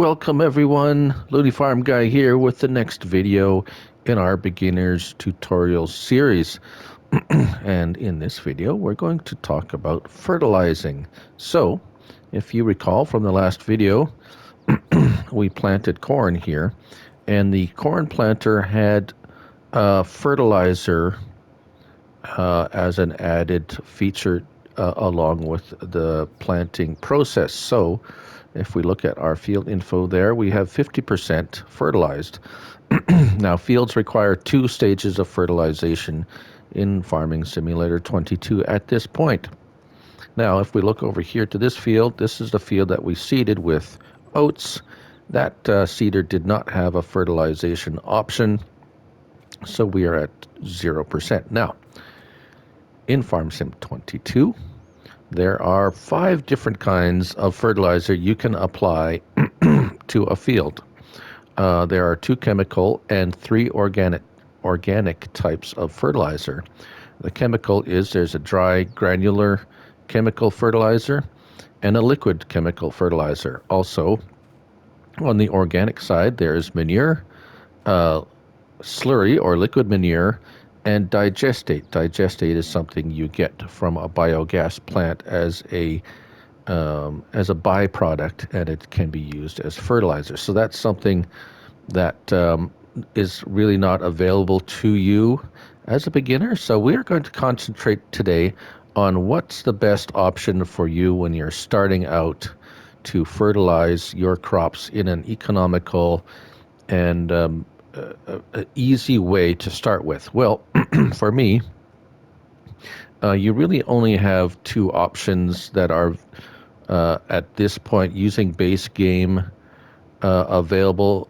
Welcome everyone, Looney Farm Guy here with the next video in our beginners tutorial series. And in this video we're going to talk about fertilizing. So if you recall from the last video, we planted corn here, and the corn planter had fertilizer as an added feature along with the planting process. So if we look at our field info there, we have 50% fertilized. Now, fields require 2 stages of fertilization in Farming Simulator 22 at this point. Now, if we look over here to this field, this is the field that we seeded with oats. That seeder did not have a fertilization option, so we are at 0%. Now, in Farm Sim 22, there are 5 different kinds of fertilizer you can apply to a field. There are 2 chemical and 3 organic types of fertilizer. The chemical there's a dry granular chemical fertilizer and a liquid chemical fertilizer. Also, on the organic side, there's manure, slurry or liquid manure, and digestate. Digestate is something you get from a biogas plant as a byproduct, and it can be used as fertilizer. So that's something that is really not available to you as a beginner. So we're going to concentrate today on what's the best option for you when you're starting out to fertilize your crops in an economical and easy way to start with. Well, for me, you really only have 2 options that are at this point using base game available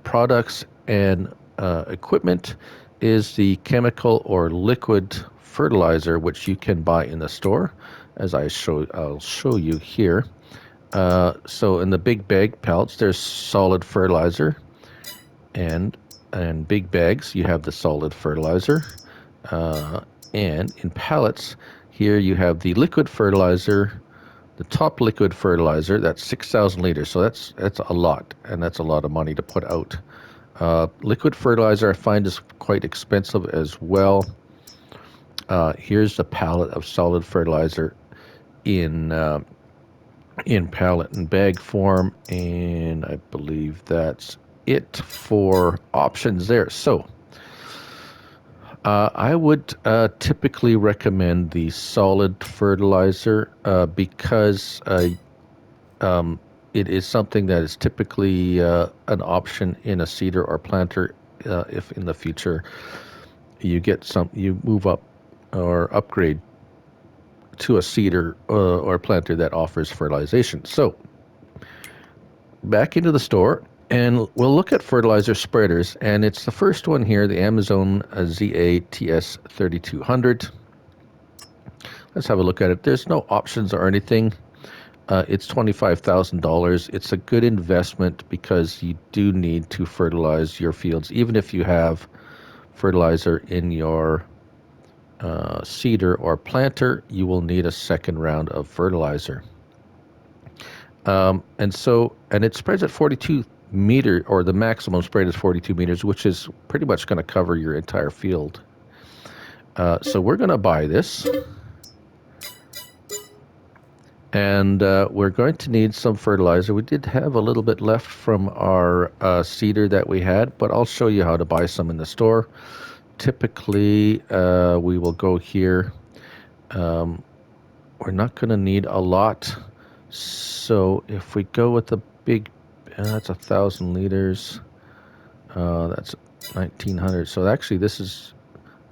products and equipment is the chemical or liquid fertilizer, which you can buy in the store, as I'll show you here. So in the big bag pellets, there's solid fertilizer. And big bags, you have the solid fertilizer. And in pallets, here you have the liquid fertilizer, the top liquid fertilizer. That's 6,000 liters, so that's a lot, and that's a lot of money to put out. Liquid fertilizer I find is quite expensive as well. Here's the pallet of solid fertilizer in pallet and bag form, and I believe that's it for options there. So I would typically recommend the solid fertilizer because it is something that is typically an option in a seeder or planter. If in the future you move up or upgrade to a seeder or planter that offers fertilization. So back into the store, and we'll look at fertilizer spreaders, and it's the first one here, the Amazon ZA TS3200. Let's have a look at it. There's no options or anything. It's $25,000. It's a good investment because you do need to fertilize your fields. Even if you have fertilizer in your seeder or planter, you will need a second round of fertilizer. And it spreads at 42 meter, or the maximum spread is 42 meters, which is pretty much going to cover your entire field. So we're going to buy this, and we're going to need some fertilizer. We did have a little bit left from our seeder that we had, but I'll show you how to buy some in the store. Typically, we will go here. We're not going to need a lot. So if we go with the big, that's 1,000 liters. That's 1,900. So actually, this is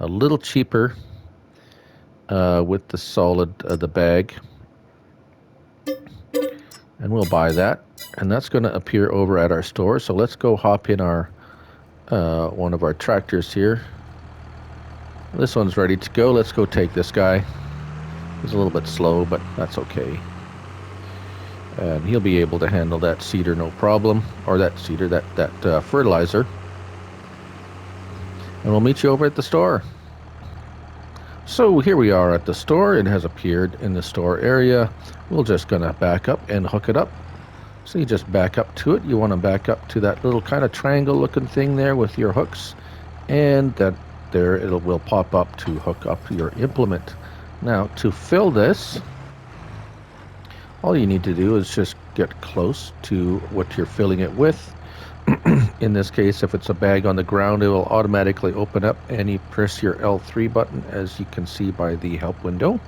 a little cheaper with the solid, the bag. And we'll buy that. And that's going to appear over at our store. So let's go hop in our one of our tractors here. This one's ready to go. Let's go take this guy. He's a little bit slow, but that's okay. And he'll be able to handle that seeder no problem, or that seeder, that fertilizer. And we'll meet you over at the store. So here we are at the store. It has appeared in the store area. We're just gonna back up and hook it up So you just back up to it. You want to back up to that little kind of triangle looking thing there with your hooks, and that there it will pop up to hook up your implement. Now to fill this, all you need to do is just get close to what you're filling it with. In this case, if it's a bag on the ground, it will automatically open up, and you press your L3 button, as you can see by the help window,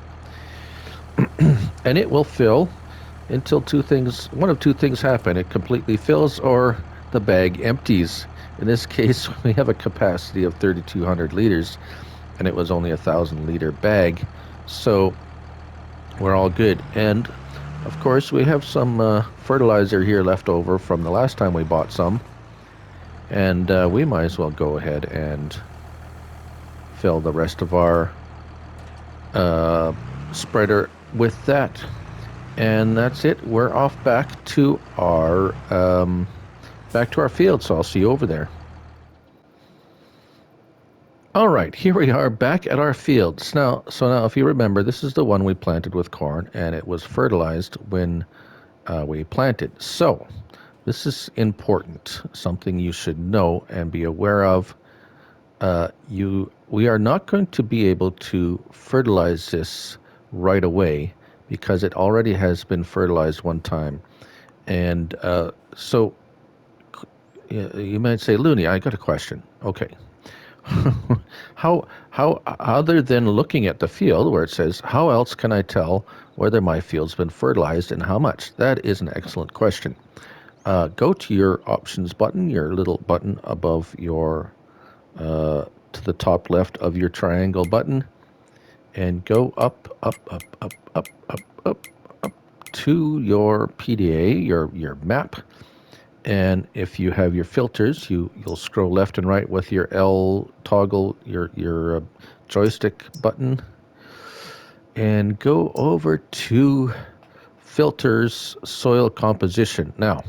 and it will fill until one of two things happen. It completely fills or the bag empties. In this case, we have a capacity of 3,200 liters, and it was only a 1,000-liter bag, so we're all good. And of course, we have some fertilizer here left over from the last time we bought some, and we might as well go ahead and fill the rest of our spreader with that. And that's it. We're off back to our field, so I'll see you over there. All right, here we are back at our fields. Now, if you remember, this is the one we planted with corn, and it was fertilized when we planted. So this is important, something you should know and be aware of. We are not going to be able to fertilize this right away because it already has been fertilized one time. And so you might say, Looney, I got a question. Okay. How other than looking at the field where it says, how else can I tell whether my field's been fertilized and how much? That is an excellent question. Go to your options button, your little button above your, to the top left of your triangle button, and go up to your PDA, your map. And if you have your filters, you'll scroll left and right with your L toggle, your joystick button, and go over to filters, soil composition. Now,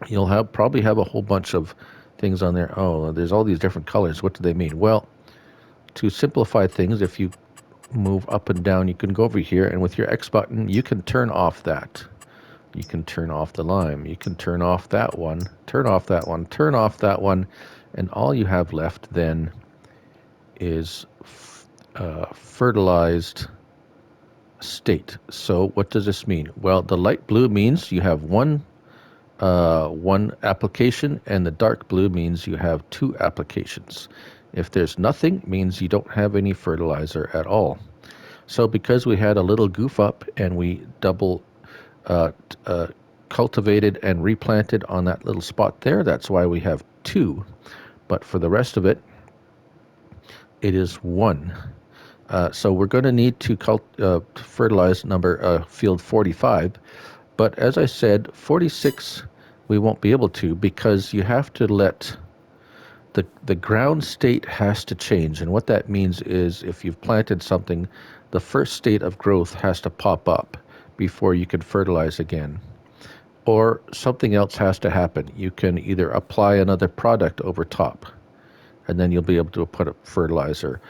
you'll probably have a whole bunch of things on there. Oh, there's all these different colors. What do they mean? Well, to simplify things, if you move up and down, you can go over here, and with your X button, you can turn off that. You can turn off the lime. You can turn off that one, turn off that one, turn off that one, and all you have left then is fertilized state. So what does this mean? Well, the light blue means you have one application, and the dark blue means you have two applications. If there's nothing, it means you don't have any fertilizer at all. So because we had a little goof up and we double cultivated and replanted on that little spot there, that's why we have two. But for the rest of it, it is one. So we're going to need to fertilize field 45. But as I said, 46 we won't be able to, because you have to let the ground state has to change. And what that means is if you've planted something, the first state of growth has to pop up before you can fertilize again. Or something else has to happen. You can either apply another product over top, and then you'll be able to put a fertilizer.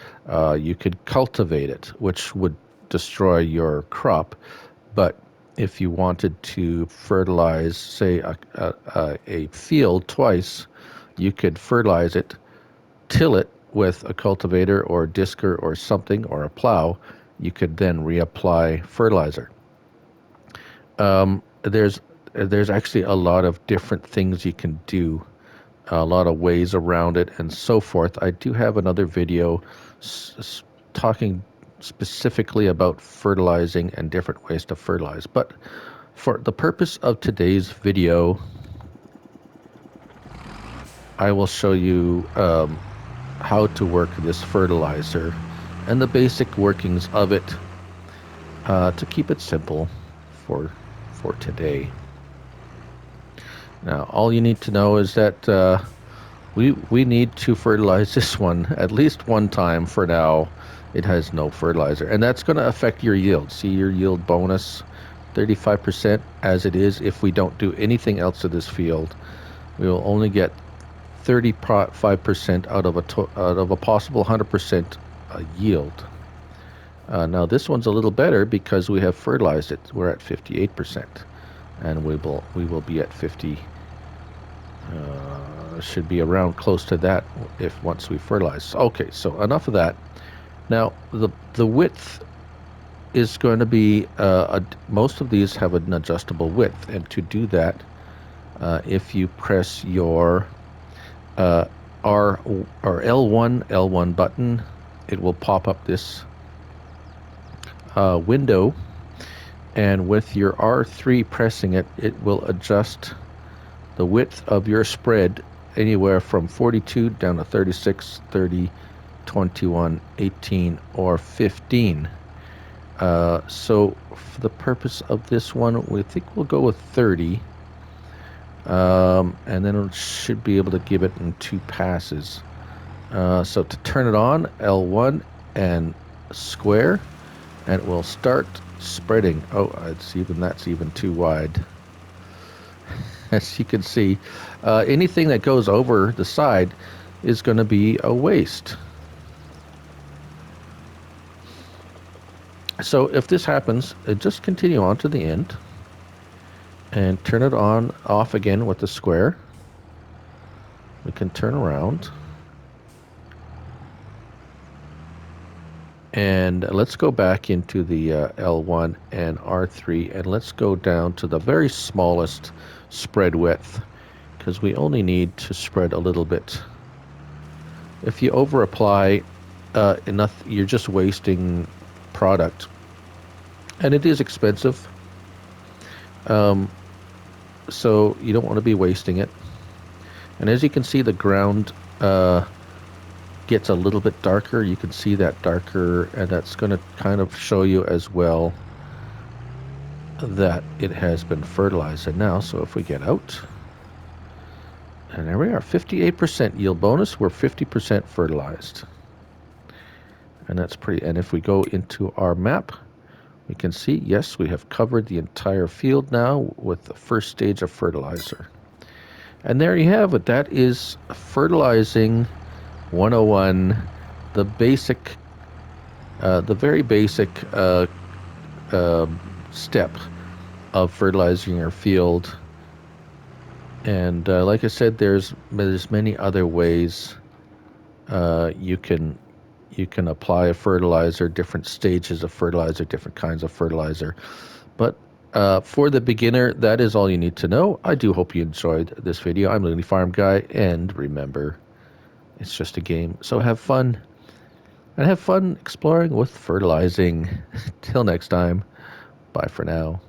You could cultivate it, which would destroy your crop. But if you wanted to fertilize, say, a field twice, you could fertilize it, till it with a cultivator or a disker or something, or a plow. You could then reapply fertilizer. There's actually a lot of different things you can do, a lot of ways around it, and so forth. I do have another video talking specifically about fertilizing and different ways to fertilize. But for the purpose of today's video, I will show you how to work this fertilizer and the basic workings of it, to keep it simple for today. Now, all you need to know is that we need to fertilize this one at least one time. For now, it has no fertilizer, and that's going to affect your yield. See your yield bonus, 35% as it is. If we don't do anything else to this field, we will only get 35% out of a possible 100% yield. Now this one's a little better because we have fertilized it. We're at 58%. and we will be at 50. Should be around close to that if once we fertilize. Okay, so enough of that. Now the width is going to be most of these have an adjustable width, and to do that, if you press your R or L1 button, it will pop up this window, and with your R3 pressing it, it will adjust the width of your spread anywhere from 42 down to 36, 30, 21, 18, or 15. So for the purpose of this one, we think we'll go with 30. And then it should be able to give it in 2 passes. So to turn it on, L1 and square, and it will start spreading. Oh, that's even too wide. As you can see, anything that goes over the side is going to be a waste. So if this happens, just continue on to the end and turn it off again with the square. We can turn around. And let's go back into the L1 and R3, and let's go down to the very smallest spread width, because we only need to spread a little bit. If you over apply enough, you're just wasting product, and it is expensive, so you don't want to be wasting it. And as you can see, the ground gets a little bit darker. You can see that darker, and that's going to kind of show you as well that it has been fertilized. And now, so if we get out, and there we are, 58% yield bonus. We're 50% fertilized, and that's pretty. And if we go into our map, we can see, yes, we have covered the entire field now with the first stage of fertilizer. And there you have it. That is fertilizing 101, the basic, the very basic step of fertilizing your field. And like I said, there's many other ways you can apply a fertilizer, different stages of fertilizer, different kinds of fertilizer. But for the beginner, that is all you need to know. I do hope you enjoyed this video. I'm Looney Farm Guy, and remember, it's just a game, so have fun. And have fun exploring with fertilizing. Till next time, bye for now.